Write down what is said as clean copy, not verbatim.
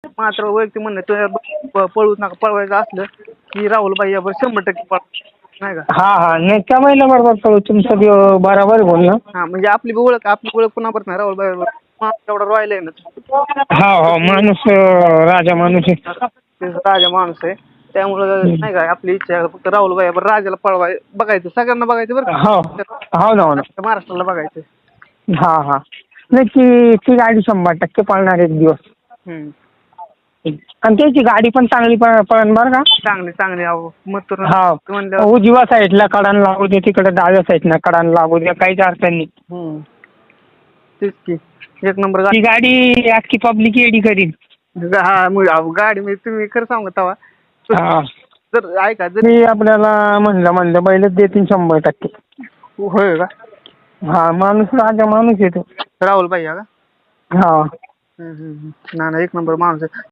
मात्र वैयक्तिक म्हणणं पळूच नका. पळवायचं असलं की राहुलबाई यावर 100% पळ नाही का. हा हा नाही त्या महिला बरोबर पळू तुमचं बरोबर बोलणं. हा म्हणजे आपली ओळख कुणाबरोबर नाही राहुलबाई माणूस एवढा रॉयल आहे ना. हा हो माणूस राजा माणूस आहे. ते राजा माणूस आहे त्यामुळं नाही का आपली इच्छा आहे फक्त राहुलबाई राजाला पळवाय बघायचं सगळ्यांना बघायचं बरं हो हो ना हो ना. महाराष्ट्राला बघायचं. हा हा नाही ती गाडी 100% पळणार एक दिवस. आणि त्याची गाडी पण चांगली पळण बरं का. चांगली अहो मग हा उजव्या साईडला कडान लागू दे तिकडे डाव्या साईडला कडान लागू दे काहीच अडचण नाही. तेच की एक नंबर ती गाडी अख्खी पब्लिक एडी करीन. गाडी मी तुम्ही खरं सांगू तवा हा जर ऐका मी आपल्याला म्हणलं बैलच देतील 100%. होय का. हा माणूस राजा माणूस येतो राहुलबाई का. हा ना एक नंबर माणूस आहे.